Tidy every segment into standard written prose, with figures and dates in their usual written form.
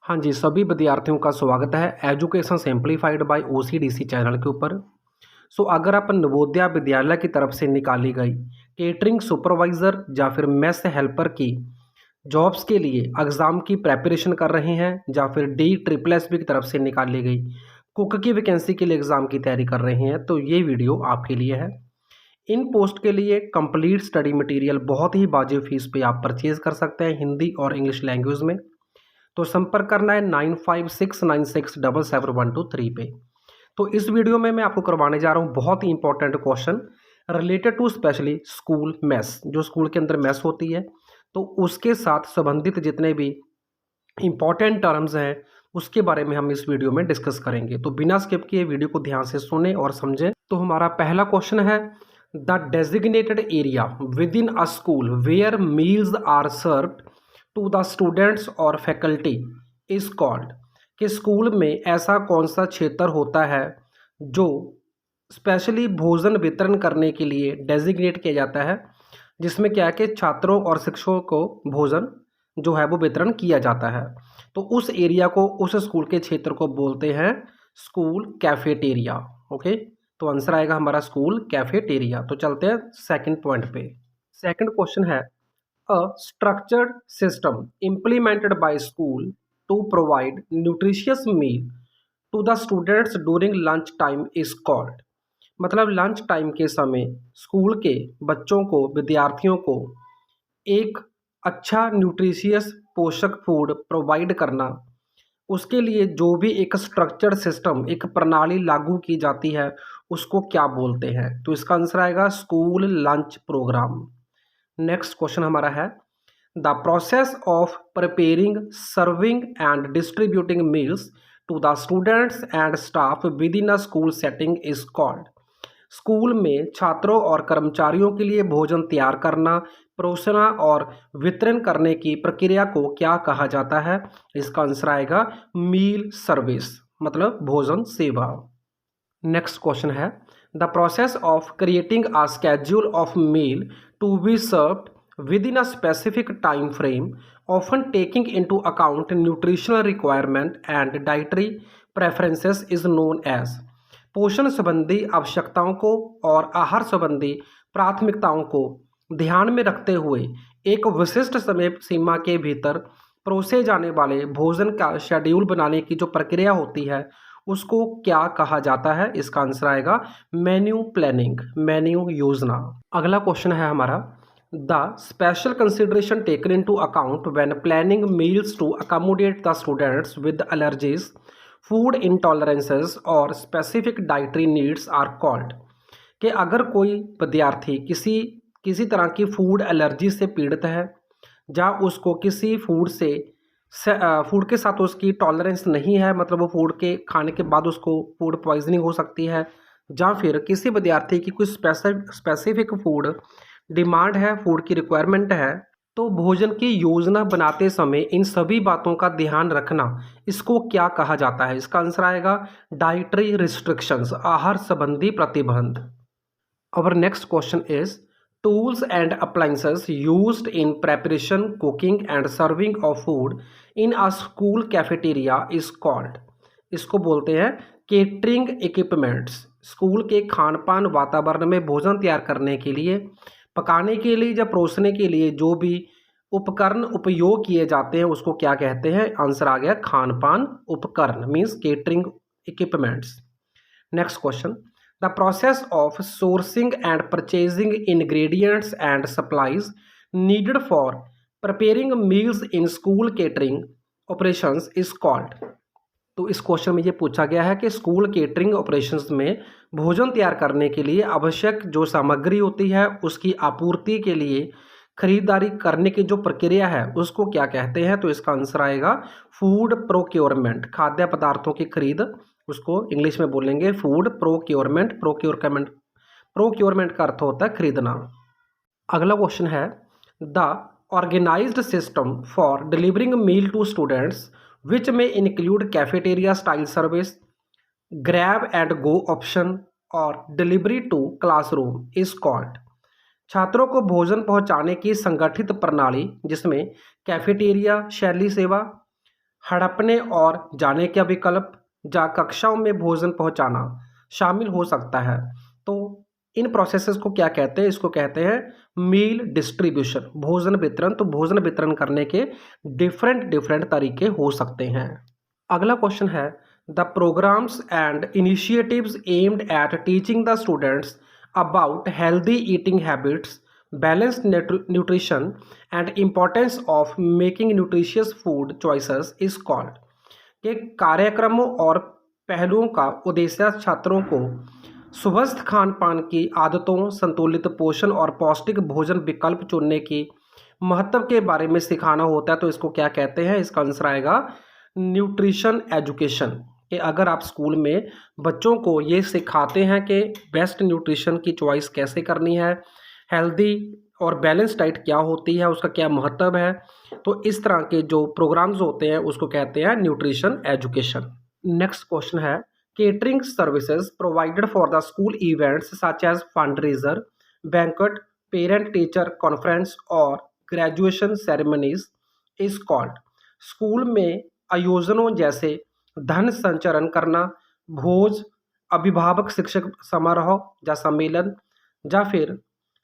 हाँ जी, सभी विद्यार्थियों का स्वागत है एजुकेशन सिंप्लीफाइड बाय ओसीडीसी चैनल के ऊपर। अगर आप नवोदय विद्यालय की तरफ से निकाली गई केटरिंग सुपरवाइज़र या फिर मेस हेल्पर की जॉब्स के लिए एग्ज़ाम की प्रेपरेशन कर रहे हैं या फिर डी ट्रिपल एस बी की तरफ से निकाली गई कुक की वैकेंसी के लिए एग्ज़ाम की तैयारी कर रहे हैं तो ये वीडियो आपके लिए है। इन पोस्ट के लिए कंप्लीट स्टडी मटेरियल बहुत ही वाजिब फीस पे आप परचेज़ कर सकते हैं हिंदी और इंग्लिश लैंग्वेज में। तो संपर्क करना है 9569677123 पे। तो इस वीडियो में मैं आपको करवाने जा रहा हूँ बहुत ही important question related to specially school mess, जो स्कूल के अंदर मेस होती है तो उसके साथ संबंधित जितने भी इंपॉर्टेंट टर्म्स हैं उसके बारे में हम इस वीडियो में डिस्कस करेंगे। तो बिना स्किप किए वीडियो को ध्यान से सुने और समझें। तो हमारा पहला क्वेश्चन है the designated area within a school where meals are served to the students और फैकल्टी इज कॉल्ड। कि स्कूल में ऐसा कौन सा क्षेत्र होता है जो स्पेशली भोजन वितरण करने के लिए डेजिग्नेट किया जाता है, जिसमें क्या है कि छात्रों और शिक्षकों को भोजन जो है वो वितरण किया जाता है। तो उस एरिया को, उस स्कूल के क्षेत्र को बोलते हैं स्कूल कैफेटेरिया। ओके, तो आंसर आएगा हमारा स्कूल कैफेटेरिया। तो चलते हैं सेकंड पॉइंट पे। सेकंड क्वेश्चन है a structured system implemented by school to provide nutritious meal to the students during lunch time is called। मतलब लंच टाइम के समय स्कूल के बच्चों को, विद्यार्थियों को एक अच्छा न्यूट्रिशियस पोषक फूड प्रोवाइड करना, उसके लिए जो भी एक स्ट्रक्चर्ड सिस्टम, एक प्रणाली लागू की जाती है उसको क्या बोलते हैं। तो इसका आंसर आएगा school lunch programme. Next question हमारा है the process of preparing, serving and distributing meals to the students and staff within a school setting is called. School में छात्रों और कर्मचारियों के लिए भोजन तैयार करना, परोसना और वितरण करने की प्रक्रिया को क्या कहा जाता है। इसका आंसर आएगा मील सर्विस, मतलब भोजन सेवा। नेक्स्ट क्वेश्चन है the process of creating a schedule of meal to be served within a specific time frame, often taking into account nutritional requirement and dietary preferences is known as। पोषण संबंधी आवश्यकताओं को और आहार संबंधी प्राथमिकताओं को ध्यान में रखते हुए एक विशिष्ट समय सीमा के भीतर परोसे जाने वाले भोजन का शेड्यूल बनाने की जो प्रक्रिया होती है उसको क्या कहा जाता है। इसका आंसर आएगा मेन्यू प्लानिंग, मेन्यू योजना। अगला क्वेश्चन है हमारा the special consideration taken into account when planning meals to accommodate the students with allergies, food intolerances or specific dietary needs are called। कि अगर कोई विद्यार्थी किसी तरह की फूड एलर्जी से पीड़ित है या उसको किसी फूड के साथ उसकी टॉलरेंस नहीं है, मतलब वो फूड के खाने के बाद उसको फूड पॉइजनिंग हो सकती है, या फिर किसी विद्यार्थी की कुछ स्पेसिफिक फूड डिमांड है, फूड की रिक्वायरमेंट है, तो भोजन की योजना बनाते समय इन सभी बातों का ध्यान रखना, इसको क्या कहा जाता है। इसका आंसर आएगा डाइटरी रिस्ट्रिक्शंस, आहार संबंधी प्रतिबंध। Our next question is tools and appliances used in preparation, cooking and serving of food in a school cafeteria is called। इसको बोलते हैं केटरिंग इक्विपमेंट्स। स्कूल के खान पान वातावरण में भोजन तैयार करने के लिए, पकाने के लिए या परोसने के लिए जो भी उपकरण उपयोग किए जाते हैं उसको क्या कहते हैं। आंसर आ गया खान पान उपकरण, means catering equipments. Next question the process of sourcing and purchasing ingredients and supplies needed for preparing meals in school catering operations is called. तो इस क्वेश्चन में ये पूछा गया है कि स्कूल केटरिंग ऑपरेशंस में भोजन तैयार करने के लिए आवश्यक जो सामग्री होती है उसकी आपूर्ति के लिए खरीदारी करने की जो प्रक्रिया है उसको क्या कहते हैं। तो इसका आंसर आएगा फूड प्रोक्योरमेंट, खाद्य पदार्थों की खरीद, उसको इंग्लिश में बोलेंगे फूड प्रोक्योरमेंट। प्रोक्योरमेंट का अर्थ होता है खरीदना। अगला क्वेश्चन है the organised system for delivering meal to students which may include cafeteria style service, grab and go option or delivery to classroom is called। छात्रों को भोजन पहुंचाने की संगठित प्रणाली जिसमें कैफेटेरिया शैली सेवा, हड़पने और जाने का विकल्प या कक्षाओं में भोजन पहुंचाना शामिल हो सकता है। तो इन प्रोसेसेस को क्या कहते हैं? इसको कहते हैं मील डिस्ट्रीब्यूशन, भोजन वितरण। तो भोजन वितरण करने के डिफरेंट डिफरेंट तरीके हो सकते हैं। अगला क्वेश्चन है the programmes and initiatives aimed at teaching the students about healthy eating habits, balanced nutrition and importance of making nutritious food choices is called. के कार्यक्रमों और पहलुओं का उद्देश्य छात्रों को स्वस्थ खान पान की आदतों, संतुलित पोषण और पौष्टिक भोजन विकल्प चुनने की महत्व के बारे में सिखाना होता है। तो इसको क्या कहते हैं? इसका आंसर आएगा न्यूट्रिशन एजुकेशन। कि अगर आप स्कूल में बच्चों को ये सिखाते हैं कि बेस्ट न्यूट्रिशन की चॉइस कैसे करनी है, हेल्दी और बैलेंस डाइट क्या होती है, उसका क्या महत्व है, तो इस तरह के जो प्रोग्राम्स होते हैं उसको कहते हैं न्यूट्रिशन एजुकेशन। नेक्स्ट क्वेश्चन है catering services provided for the school events such as fundraiser, banquet, parent teacher conference और graduation ceremonies is called. School में आयोजनों जैसे धन संचरण करना, भोज, अभिभावक शिक्षक समारोह या सम्मेलन या फिर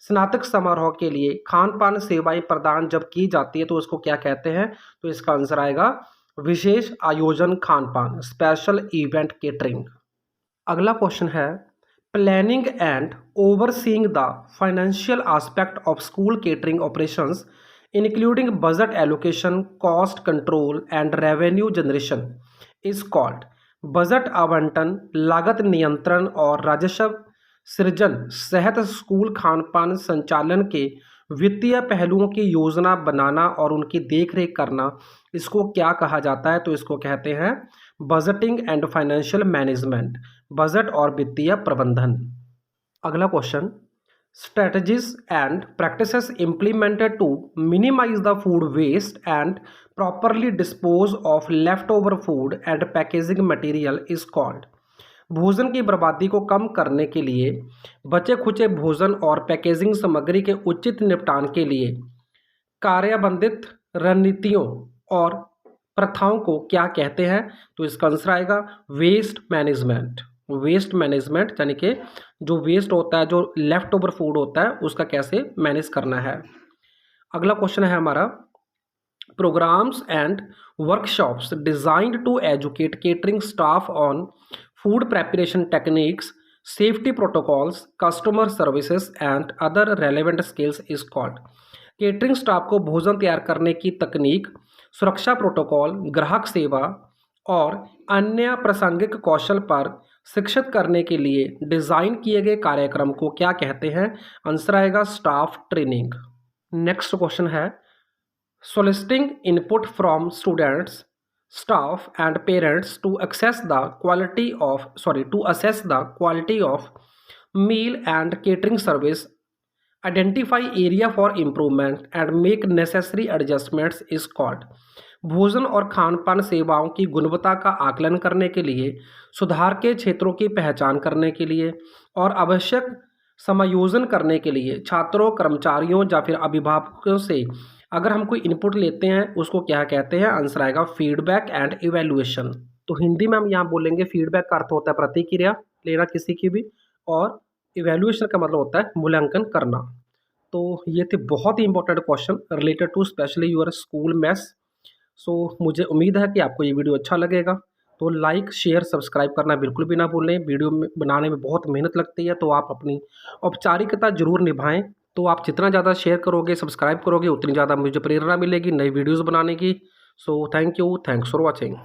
स्नातक समारोह के लिए खान पान सेवाएं प्रदान जब की जाती है तो उसको क्या कहते हैं? तो इसका आंसर आएगा विशेष आयोजन खान पान, स्पेशल इवेंट केटरिंग। अगला क्वेश्चन है planning and overseeing the financial aspect of school catering operations including budget allocation, cost control and revenue generation is called. Budget आवंटन, लागत नियंत्रण और राजस्व सृजन सहित स्कूल खान पान संचालन के वित्तीय पहलुओं की योजना बनाना और उनकी देखरेख करना, इसको क्या कहा जाता है? तो इसको कहते हैं budgeting and financial management, budget और वित्तीय प्रबंधन। अगला question strategies and practices implemented to minimize the food waste and properly dispose of leftover food and packaging material is called। भोजन की बर्बादी को कम करने के लिए बचे खुचे भोजन और पैकेजिंग सामग्री के उचित निपटान के लिए कार्यान्वित रणनीतियों और प्रथाओं को क्या कहते हैं? तो इसका आंसर आएगा वेस्ट मैनेजमेंट। वेस्ट मैनेजमेंट यानी कि जो वेस्ट होता है, जो लेफ्ट ओवर फूड होता है, उसका कैसे मैनेज करना है। अगला क्वेश्चन है हमारा programmes and workshops designed to educate catering staff on food preparation techniques, safety protocols, customer services and other relevant skills is called. Catering staff को भोजन तैयार करने की तकनीक, सुरक्षा प्रोटोकॉल, ग्राहक सेवा और अन्य प्रासंगिक कौशल पर शिक्षित करने के लिए डिज़ाइन किए गए कार्यक्रम को क्या कहते हैं? आंसर आएगा स्टाफ ट्रेनिंग। नेक्स्ट क्वेश्चन है soliciting input from students, staff and parents to assess the quality of meal and catering service, identify area for improvement and make necessary adjustments is called. भोजन और खान पान सेवाओं की गुणवत्ता का आकलन करने के लिए, सुधार के क्षेत्रों की पहचान करने के लिए और आवश्यक समायोजन करने के लिए छात्रों, कर्मचारियों या फिर अभिभावकों से अगर हम कोई इनपुट लेते हैं उसको क्या कहते हैं? आंसर आएगा फीडबैक एंड इवैल्यूएशन। तो हिंदी में हम यहाँ बोलेंगे फीडबैक का अर्थ होता है प्रतिक्रिया लेना किसी की भी, और इवैल्यूएशन का मतलब होता है मूल्यांकन करना। तो ये थे बहुत ही important question related to specially your school maths. So मुझे उम्मीद है कि आपको ये वीडियो अच्छा लगेगा। तो लाइक, शेयर, सब्सक्राइब करना बिल्कुल भी ना भूलें। वीडियो में बनाने में बहुत मेहनत लगती है, तो आप अपनी औपचारिकता जरूर निभाएं। तो आप जितना ज़्यादा शेयर करोगे, सब्सक्राइब करोगे, उतनी ज़्यादा मुझे प्रेरणा मिलेगी नई वीडियोज़ बनाने की। So thank you, thanks for watching.